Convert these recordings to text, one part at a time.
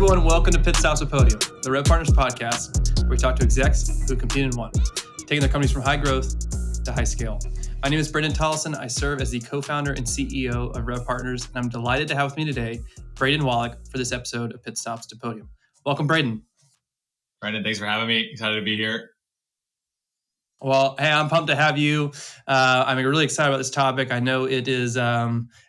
everyone, welcome to Pit Stops with Podium, the RevPartners podcast, where we talk to execs who compete and won, taking their companies from high growth to high scale. My name is Braden Wallake. I serve as the co-founder and CEO of RevPartners, and I'm delighted to have with me today Braden Wallake for this episode of Pit Stops to Podium. Welcome, Braden. Brendan, thanks for having me. Excited to be here. Well, hey, I'm pumped to have you. I'm really excited about this topic. I know it is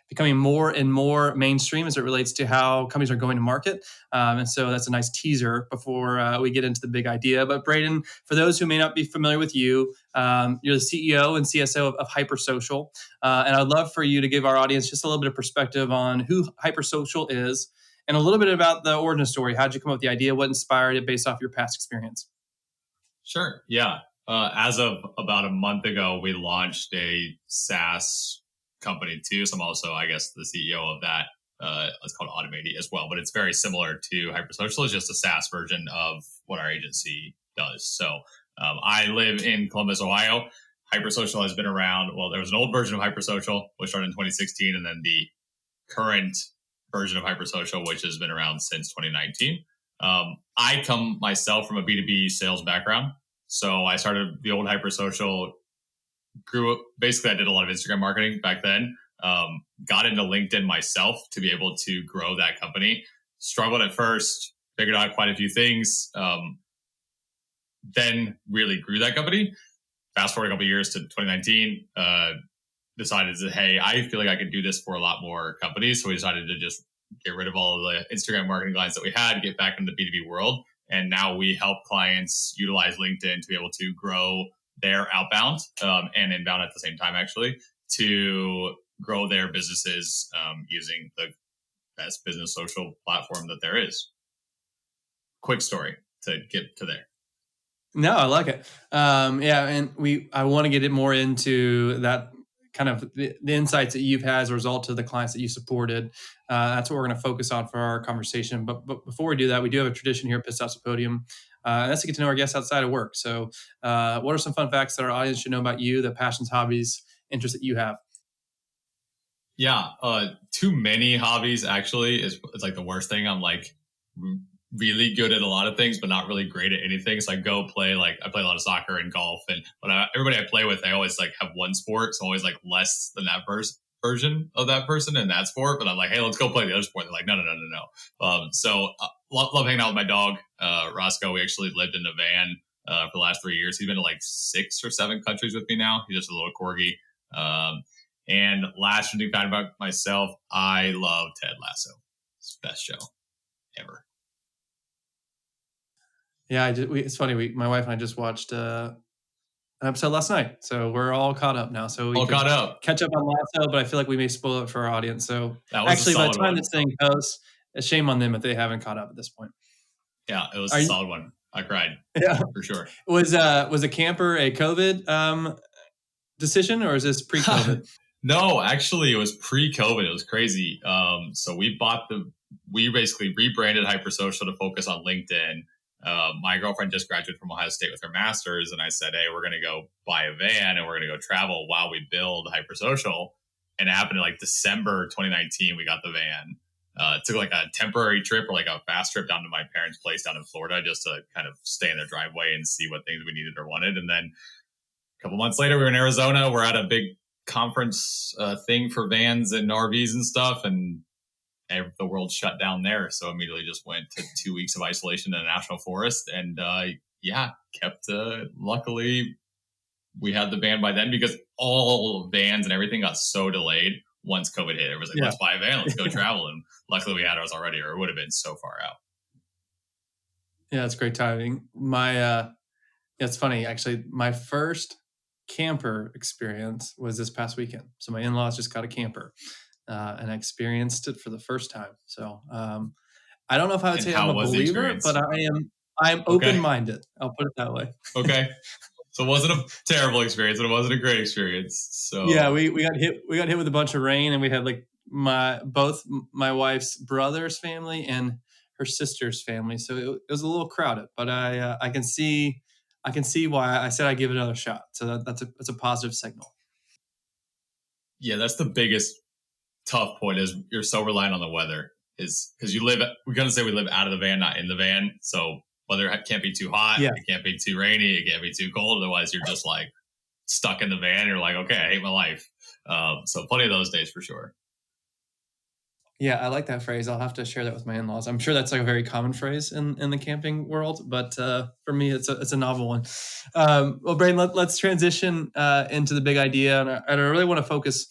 becoming more and more mainstream as it relates to how companies are going to market. And so that's a nice teaser before we get into the big idea. But Braden, for those who may not be familiar with you, you're the CEO and CSO of HyperSocial. And I'd love for you to give our audience just a little bit of perspective on who HyperSocial is and a little bit about the origin story. How did you come up with the idea? What inspired it based off your past experience? Sure. Yeah. As of about a month ago, we launched a SaaS company too. So I'm also, I guess, the CEO of that. It's called Automating as well, but it's very similar to HyperSocial. It's just a SaaS version of what our agency does. So I live in Columbus, Ohio. HyperSocial has been around. Well, there was an old version of HyperSocial, which started in 2016, and then the current version of HyperSocial, which has been around since 2019. I come myself from a B2B sales background. So I started the old HyperSocial, grew up. Basically, I did a lot of Instagram marketing back then. Got into LinkedIn myself to be able to grow that company. Struggled at first, figured out quite a few things. Then really grew that company. Fast forward a couple of years to 2019, decided that, hey, I feel like I could do this for a lot more companies. So we decided to just get rid of all of the Instagram marketing clients that we had, get back into the B2B world. And now we help clients utilize LinkedIn to be able to grow their outbound and inbound at the same time, actually, to grow their businesses using the best business social platform that there is. Quick story to get to there. No, I like it. And I want to get it more into that kind of the insights that you've had as a result of the clients that you supported. That's what we're going to focus on for our conversation. But before we do that, we do have a tradition here at Pit Stops Podium. And that's to get to know our guests outside of work. So what are some fun facts that our audience should know about you, the passions, hobbies, interests that you have? Yeah, too many hobbies, actually, it's like the worst thing. I'm like really good at a lot of things, but not really great at anything. So I play a lot of soccer and golf, but everybody I play with, I always like have one sport. So I'm always like less than that version of that person in that sport. But I'm like, hey, let's go play the other sport. They're like, no. So love hanging out with my dog, Roscoe. We actually lived in a van for the last 3 years. He's been to like 6 or 7 countries with me now. He's just a little corgi. And last thing fact about myself, I love Ted Lasso. It's the best show ever. Yeah, it's funny. My wife and I just watched an episode last night, so we're all caught up now. So we all caught up. Catch up on Lasso, but I feel like we may spoil it for our audience. So actually, by the time this thing posts, shame on them if they haven't caught up at this point. Yeah, it was a solid one. I cried. Yeah, for sure. Was a camper a COVID decision, or is this pre-COVID? No, actually, it was pre-COVID. It was crazy. So we basically rebranded HyperSocial to focus on LinkedIn. My girlfriend just graduated from Ohio State with her master's, and I said, hey, we're going to go buy a van and we're going to go travel while we build HyperSocial. And it happened in like December 2019, we got the van. It took like a temporary trip or like a fast trip down to my parents' place down in Florida just to kind of stay in their driveway and see what things we needed or wanted. And then a couple months later, we were in Arizona. We're at a big conference thing for vans and RVs and stuff, and the world shut down there. So immediately just went to 2 weeks of isolation in a national forest, and kept. Luckily, we had the van by then because all vans and everything got so delayed once COVID hit. It was like, let's buy a van, let's go travel, and luckily we had ours already, or it would have been so far out. Yeah, that's great timing. It's funny actually. My first camper experience was this past weekend. So my in-laws just got a camper, and I experienced it for the first time. So I don't know if I would say I'm a believer, but I'm open-minded. I'll put it that way. Okay. So it wasn't a terrible experience, and it wasn't a great experience. So yeah, we got hit with a bunch of rain, and we had like both my wife's brother's family and her sister's family. So it was a little crowded, but I can see why I said I'd give it another shot. So that's a positive signal. Yeah, that's the biggest tough point is you're so reliant on the weather. is because we're going to say we live out of the van, not in the van. So weather can't be too hot. Yeah. It can't be too rainy. It can't be too cold. Otherwise you're just like stuck in the van. You're like, okay, I hate my life. So plenty of those days for sure. Yeah, I like that phrase. I'll have to share that with my in-laws. I'm sure that's like a very common phrase in the camping world, but for me, it's a novel one. Well, Braden, let's transition into the big idea, and I really want to focus,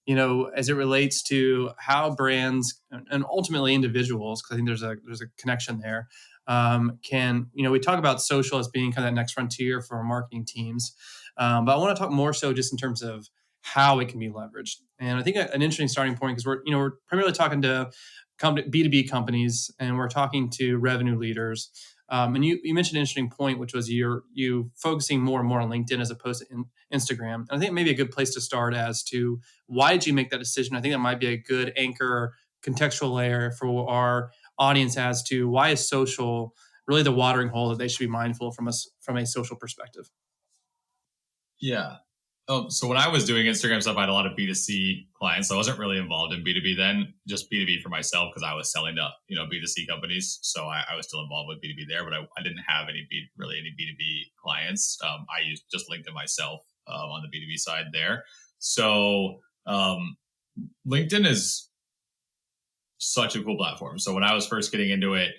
as it relates to how brands and ultimately individuals, because I think there's a connection there. We talk about social as being kind of that next frontier for our marketing teams, but I want to talk more so just in terms of how it can be leveraged. And I think an interesting starting point, because we're primarily talking to B2B companies, and we're talking to revenue leaders. And you mentioned an interesting point, which was you focusing more and more on LinkedIn as opposed to Instagram. And I think maybe a good place to start as to why did you make that decision? I think that might be a good anchor contextual layer for our audience as to why is social really the watering hole that they should be mindful from a social perspective. Yeah. So when I was doing Instagram stuff, I had a lot of B2C clients. So I wasn't really involved in B2B then, just B2B for myself because I was selling to, B2C companies. So I was still involved with B2B there, but I didn't have any B2B clients. I used just LinkedIn myself on the B2B side there. So LinkedIn is such a cool platform. So when I was first getting into it,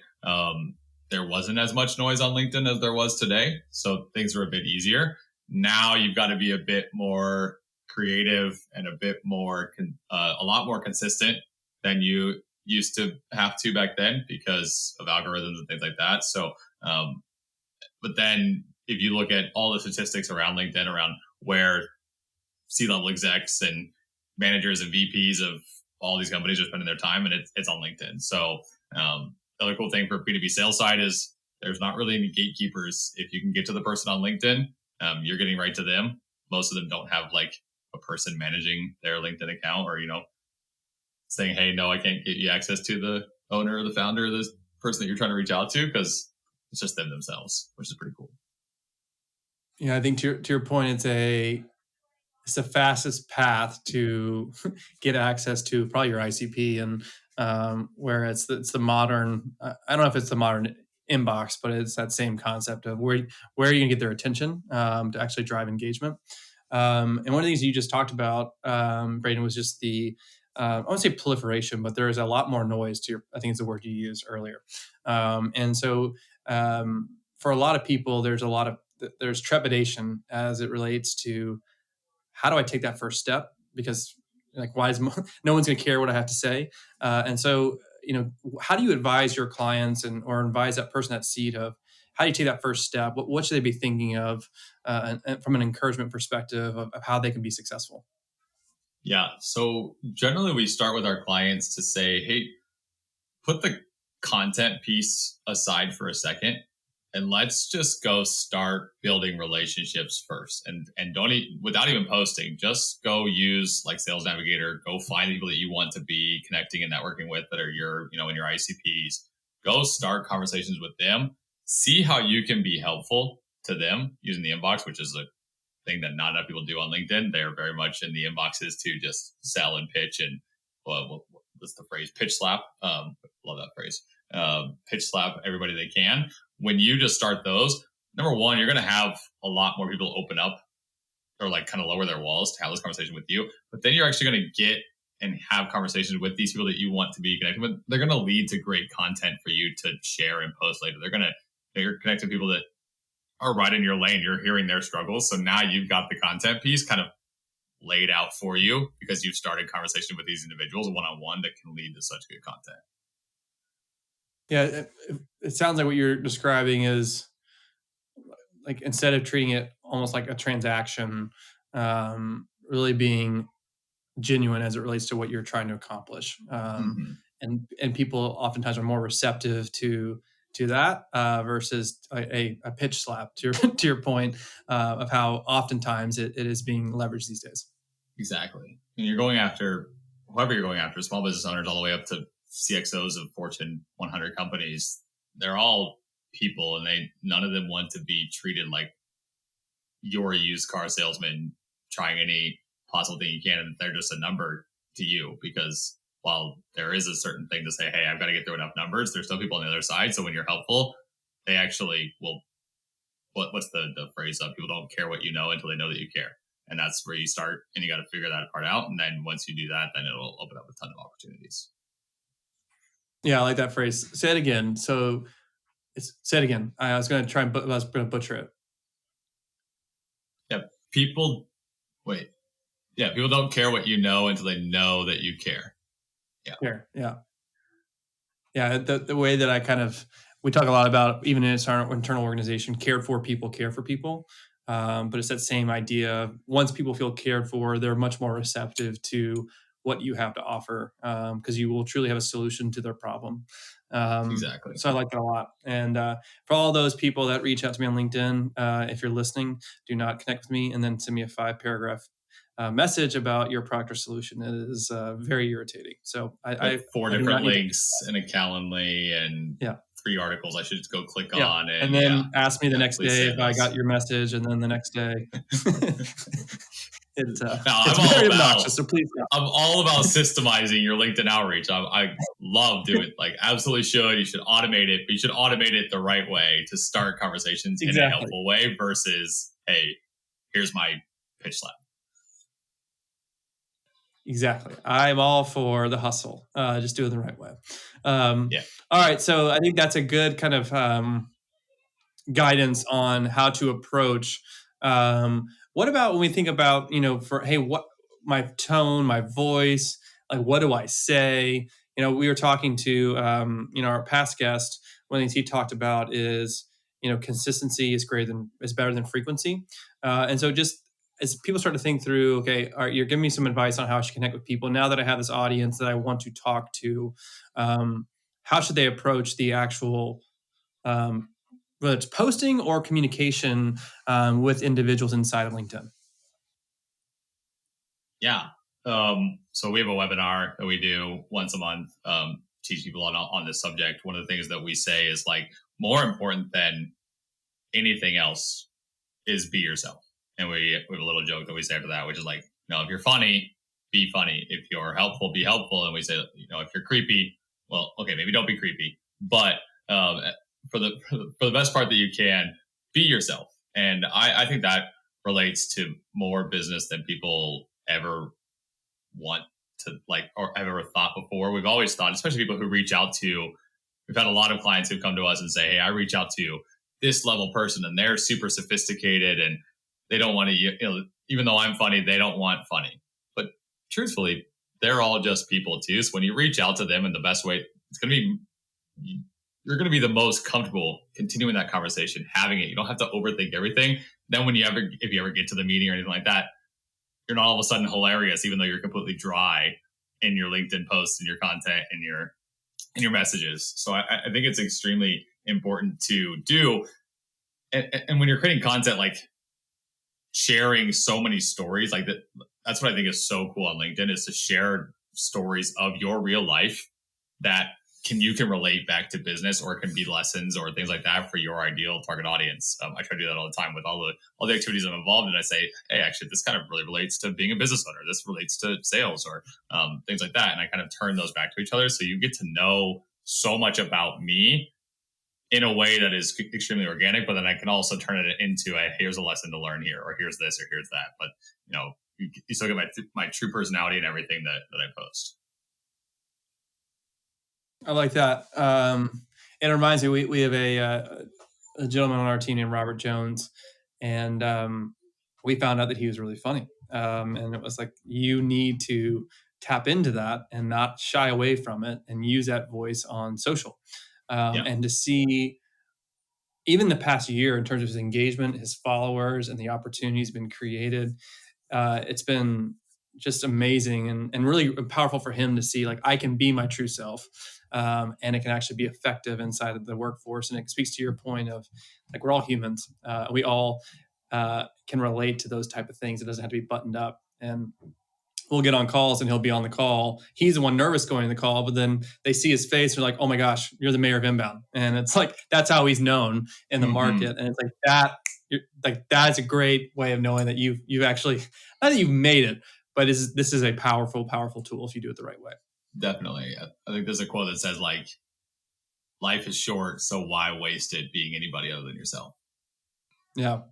there wasn't as much noise on LinkedIn as there was today. So things were a bit easier. Now you've got to be a bit more creative and a bit more, a lot more consistent than you used to have to back then because of algorithms and things like that. So, but then if you look at all the statistics around LinkedIn, around where C-level execs and managers and VPs of all these companies are spending their time, and it's on LinkedIn. So, the other cool thing for B2B sales side is there's not really any gatekeepers. If you can get to the person on LinkedIn, you're getting right to them. Most of them don't have like a person managing their LinkedIn account or, saying, hey, no, I can't get you access to the owner or the founder or the person that you're trying to reach out to because it's just them themselves, which is pretty cool. Yeah, I think to your point, it's the fastest path to get access to probably your ICP, and where it's the modern. I don't know if it's the modern inbox, but it's that same concept of where are you gonna get their attention to actually drive engagement. And one of the things you just talked about, Braden, was just I won't say proliferation, but there is a lot more noise to I think it's the word you used earlier. And so for a lot of people, there's trepidation as it relates to how do I take that first step? Because like, why is no one's going to care what I have to say? And so, how do you advise your clients or advise that person at seat of how do you take that first step? What should they be thinking of and from an encouragement perspective of how they can be successful? Yeah. So generally we start with our clients to say, hey, put the content piece aside for a second and let's just go start building relationships first and without even posting, just go use like Sales Navigator, go find people that you want to be connecting and networking with that are in your ICPs, go start conversations with them, see how you can be helpful to them using the inbox, which is a thing that not enough people do on LinkedIn. They're very much in the inboxes to just sell and pitch and what's the phrase? Pitch slap. Love that phrase. Pitch slap everybody they can. When you just start those, number one, you're going to have a lot more people open up or like kind of lower their walls to have this conversation with you. But then you're actually going to get and have conversations with these people that you want to be connected with. They're going to lead to great content for you to share and post later. You're connecting people that are right in your lane. You're hearing their struggles. So now you've got the content piece kind of laid out for you because you've started conversation with these individuals one-on-one that can lead to such good content. Yeah, it sounds like what you're describing is like instead of treating it almost like a transaction, really being genuine as it relates to what you're trying to accomplish. And people oftentimes are more receptive to that versus a pitch slap to your point of how oftentimes it is being leveraged these days. Exactly. And you're going after whoever you're going after, small business owners all the way up to CXOs of Fortune 100 companies. They're all people and none of them want to be treated like you're a used car salesman trying any possible thing you can and they're just a number to you because while there is a certain thing to say, hey, I've got to get through enough numbers, there's still people on the other side. So when you're helpful, they actually will, what's the phrase of people don't care what you know until they know that you care. And that's where you start, and you got to figure that part out. And then once you do that, then it'll open up a ton of opportunities. Yeah, I like that phrase. Say it again. So say it again. I was going to try and butcher it. Yeah, people don't care what you know until they know that you care. Yeah. The way that we talk a lot about, even in our internal organization, cared for people care for people. But it's that same idea. Once people feel cared for, they're much more receptive to what you have to offer, because you will truly have a solution to their problem. Exactly. So I like that a lot. And for all those people that reach out to me on LinkedIn, if you're listening, do not connect with me and then send me a 5-paragraph message about your product or solution. It is very irritating. So I 4 different links and a Calendly and 3 articles I should just go click on. And then ask me the next day if I got your message, and then the next day. It's very obnoxious, so please don't. I'm all about systemizing your LinkedIn outreach. I love doing it. Absolutely should. You should automate it, but you should automate it the right way to start conversations in a helpful way versus, hey, here's my pitch slab. Exactly. I'm all for the hustle. Just do it the right way. All right. So I think that's a good kind of guidance on how to approach. What about when we think about, what my tone, my voice, like, what do I say? We were talking to, our past guest. One of the things he talked about is, consistency is better than frequency. And so just as people start to think through, okay, all right, you're giving me some advice on how I should connect with people. Now that I have this audience that I want to talk to, how should they approach the actual, whether it's posting or communication with individuals inside of LinkedIn? Yeah. So we have a webinar that we do once a month, teach people on this subject. One of the things that we say is, more important than anything else is be yourself. And we have a little joke that we say after that, which is if you're funny, be funny. If you're helpful, be helpful. And we say, if you're creepy, well, okay, maybe don't be creepy, but for the best part that you can, be yourself. And I think that relates to more business than people ever want to or ever thought before. We've always thought, especially people who reach out to, we've had a lot of clients who come to us and say, hey, I reach out to this level person and they're super sophisticated and they don't want to, even though I'm funny, they don't want funny. But truthfully, they're all just people too. So when you reach out to them in the best way, you're going to be the most comfortable continuing that conversation, having it. You don't have to overthink everything. Then if you ever get to the meeting or anything like that, you're not all of a sudden hilarious, even though you're completely dry in your LinkedIn posts and your content and your messages. So I think it's extremely important to do. And when you're creating content, sharing so many stories like that, that's what I think is so cool on LinkedIn, is to share stories of your real life that you can relate back to business, or it can be lessons or things like that for your ideal target audience. I try to do that all the time with all the activities I'm involved in. I say, hey, actually, this kind of really relates to being a business owner. This relates to sales or things like that. And I kind of turn those back to each other. So you get to know so much about me in a way that is extremely organic, but then I can also turn it into here's a lesson to learn here, or here's this, or here's that. But, you still get my true personality and everything that I post. I like that. It reminds me, we have a gentleman on our team named Robert Jones, and we found out that he was really funny. And it was you need to tap into that and not shy away from it, and use that voice on social. And to see even the past year in terms of his engagement, his followers, and the opportunities been created, it's been just amazing and really powerful for him to see, I can be my true self. And it can actually be effective inside of the workforce. And it speaks to your point of we're all humans. We all can relate to those type of things. It doesn't have to be buttoned up. And we'll get on calls and he'll be on the call. He's the one nervous going to the call, but then they see his face. They're like, oh my gosh, you're the mayor of inbound. And it's that's how he's known in the market. And it's that. That's a great way of knowing that you've actually, not that you've made it, but this is a powerful, powerful tool if you do it the right way. Definitely. I think there's a quote that says like, life is short, so why waste it being anybody other than yourself? Yeah.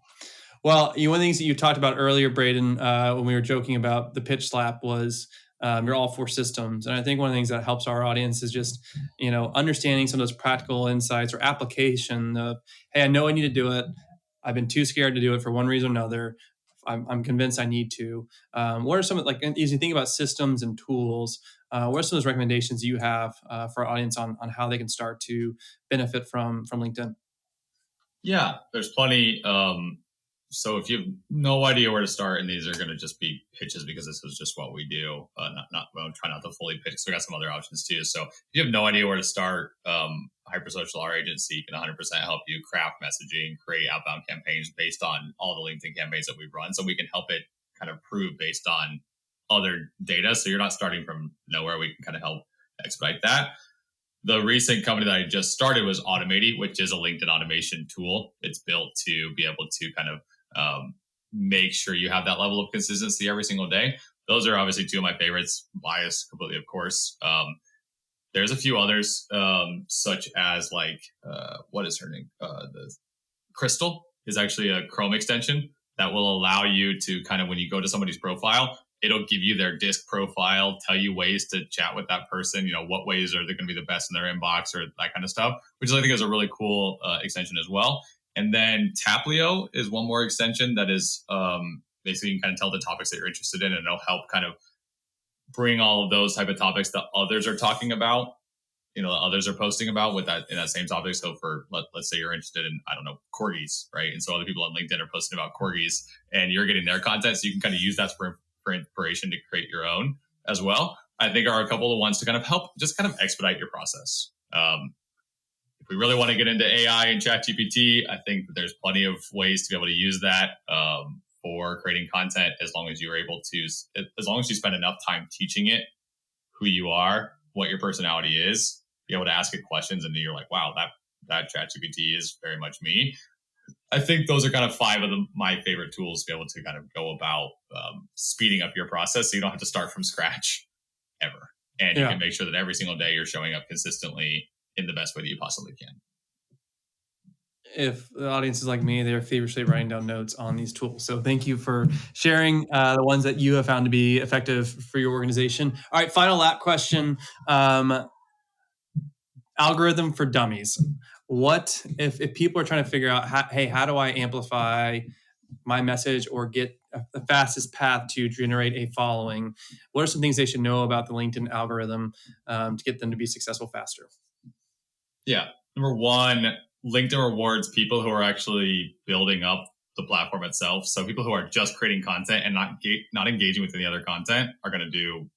Well, one of the things that you talked about earlier, Braden, when we were joking about the pitch slap was you're all for systems. And I think one of the things that helps our audience is just, understanding some of those practical insights or application of, hey, I know I need to do it. I've been too scared to do it for one reason or another. I'm convinced I need to. What are some, like, as you think about systems and tools, what are some of those recommendations you have for our audience on how they can start to benefit from LinkedIn? Yeah, there's plenty. So if you have no idea where to start, and these are going to just be pitches because this is just what we do. Well, try not to fully pitch. So we got some other options too. So if you have no idea where to start, HyperSocial, our agency, can 100% help you craft messaging, create outbound campaigns based on all the LinkedIn campaigns that we've run. So we can help it kind of prove based on other data. So you're not starting from nowhere. We can kind of help expedite that. The recent company that I just started was Automati, which is a LinkedIn automation tool. It's built to be able to kind of make sure you have that level of consistency every single day. Those are obviously two of my favorites. Bias completely, of course. There's a few others, such as like what is her name? The Crystal is actually a Chrome extension that will allow you to kind of, when you go to somebody's profile, it'll give you their disc profile, tell you ways to chat with that person, what ways are they going to be the best in their inbox or that kind of stuff, which I think is a really cool extension as well. And then Taplio is one more extension that is basically you can kind of tell the topics that you're interested in, and it'll help kind of bring all of those type of topics that others are talking about, others are posting about with that in that same topic. So for let's say you're interested in, I don't know, corgis, right? And so other people on LinkedIn are posting about corgis, and you're getting their content, so you can kind of use that for inspiration to create your own as well. I think are a couple of ones to kind of help just kind of expedite your process. If we really want to get into AI and ChatGPT, I think that there's plenty of ways to be able to use that for creating content, as long as you're able to, as long as you spend enough time teaching it who you are, what your personality is, be able to ask it questions, and then you're like, wow, that ChatGPT is very much me. I think those are kind of five of my favorite tools to be able to kind of go about speeding up your process, so you don't have to start from scratch ever. And you can make sure that every single day you're showing up consistently in the best way that you possibly can. If the audience is like me, they're feverishly writing down notes on these tools. So thank you for sharing the ones that you have found to be effective for your organization. All right, final lap question. Algorithm for dummies. What if people are trying to figure out, how do I amplify my message or get the fastest path to generate a following? What are some things they should know about the LinkedIn algorithm to get them to be successful faster? Yeah. Number one, LinkedIn rewards people who are actually building up the platform itself. So people who are just creating content and not engaging with any other content are going to do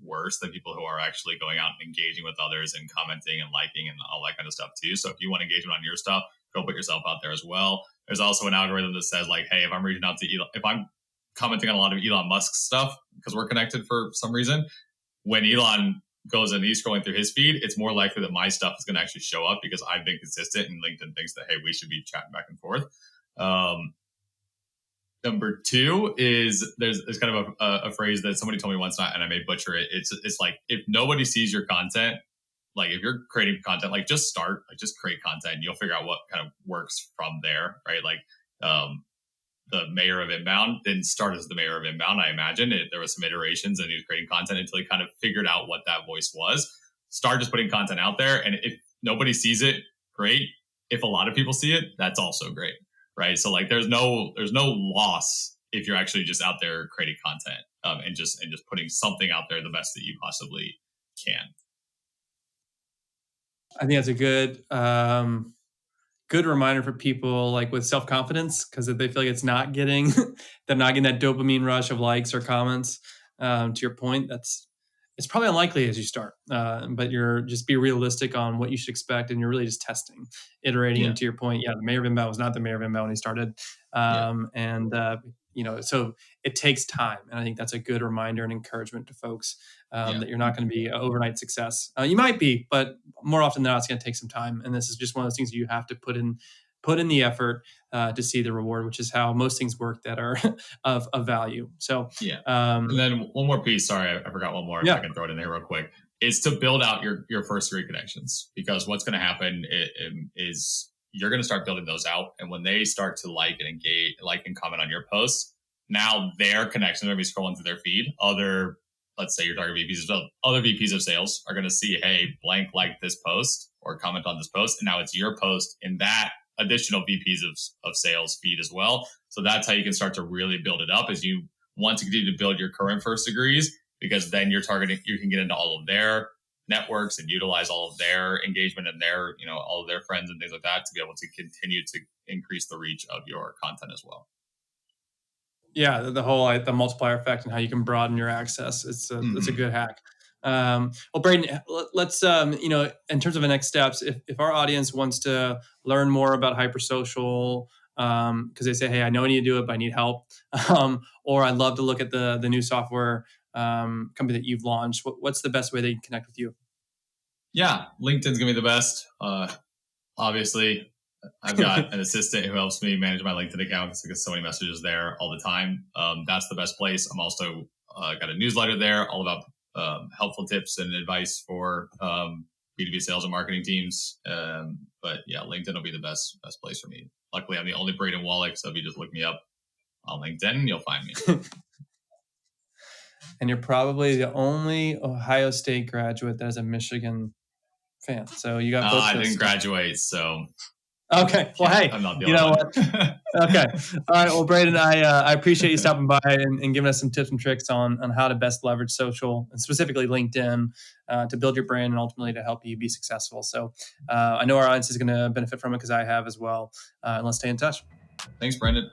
worse than people who are actually going out and engaging with others and commenting and liking and all that kind of stuff too. So if you want engagement on your stuff, go put yourself out there as well. There's also an algorithm that says like, hey, if I'm reaching out to Elon, if I'm commenting on a lot of Elon Musk stuff because we're connected for some reason, when Elon goes and he's scrolling through his feed, it's more likely that my stuff is going to actually show up because I've been consistent, and LinkedIn thinks that, hey, we should be chatting back and forth. Number two is there's kind of a phrase that somebody told me once, and I may butcher it. It's like, if nobody sees your content, like if you're creating content, like just start, like just create content, and you'll figure out what kind of works from there, right? Like the mayor of Inbound didn't start as the mayor of Inbound. I imagine there was some iterations, and he was creating content until he kind of figured out what that voice was. Start just putting content out there, and if nobody sees it, great. If a lot of people see it, that's also great. Right. So like there's no loss if you're actually just out there creating content and just putting something out there the best that you possibly can. I think that's a good reminder for people like with self-confidence, because if they feel like they're not getting that dopamine rush of likes or comments, to your point, it's probably unlikely as you start, but you're just be realistic on what you should expect, and you're really just testing, iterating. And to your point, the mayor of Inbound was not the mayor of Inbound when he started, so it takes time, and I think that's a good reminder and encouragement to folks that you're not going to be an overnight success. You might be, but more often than not, it's going to take some time, and this is just one of those things you have to put put in the effort to see the reward, which is how most things work that are of value. So yeah. And then one more piece. Sorry, I forgot one more. If I can throw it in there real quick, is to build out your first 3 connections, because what's going to happen is you're going to start building those out, and when they start to like and engage, like and comment on your posts, now their connections are going to be scrolling through their feed. Let's say your target other VPs of sales are going to see, hey, blank liked this post or comment on this post, and now it's your post in that additional VPs of sales feed as well. So that's how you can start to really build it up, as you want to continue to build your current first degrees, because then you can get into all of their networks and utilize all of their engagement and their, all of their friends and things like that to be able to continue to increase the reach of your content as well. Yeah, the whole the multiplier effect and how you can broaden your access. It's a good hack. Well, Braden, let's in terms of the next steps, if our audience wants to learn more about HyperSocial, because they say, hey, I know I need to do it, but I need help, or I'd love to look at the new software company that you've launched, what's the best way they can connect with you? Yeah, LinkedIn's gonna be the best. Obviously, I've got an assistant who helps me manage my LinkedIn account because I get so many messages there all the time. That's the best place. I'm also got a newsletter there all about helpful tips and advice for B2B sales and marketing teams. But yeah, LinkedIn will be the best place for me. Luckily, I'm the only Braden Wallake, so if you just look me up on LinkedIn, you'll find me. And you're probably the only Ohio State graduate that is a Michigan fan. So you got both. I didn't graduate, so. Okay. Well, hey, I'm not the you know only what? Okay. All right. Well, Braden, I appreciate you stopping by and giving us some tips and tricks on how to best leverage social, and specifically LinkedIn, to build your brand and ultimately to help you be successful. So I know our audience is going to benefit from it, because I have as well. And let's stay in touch. Thanks, Brendan.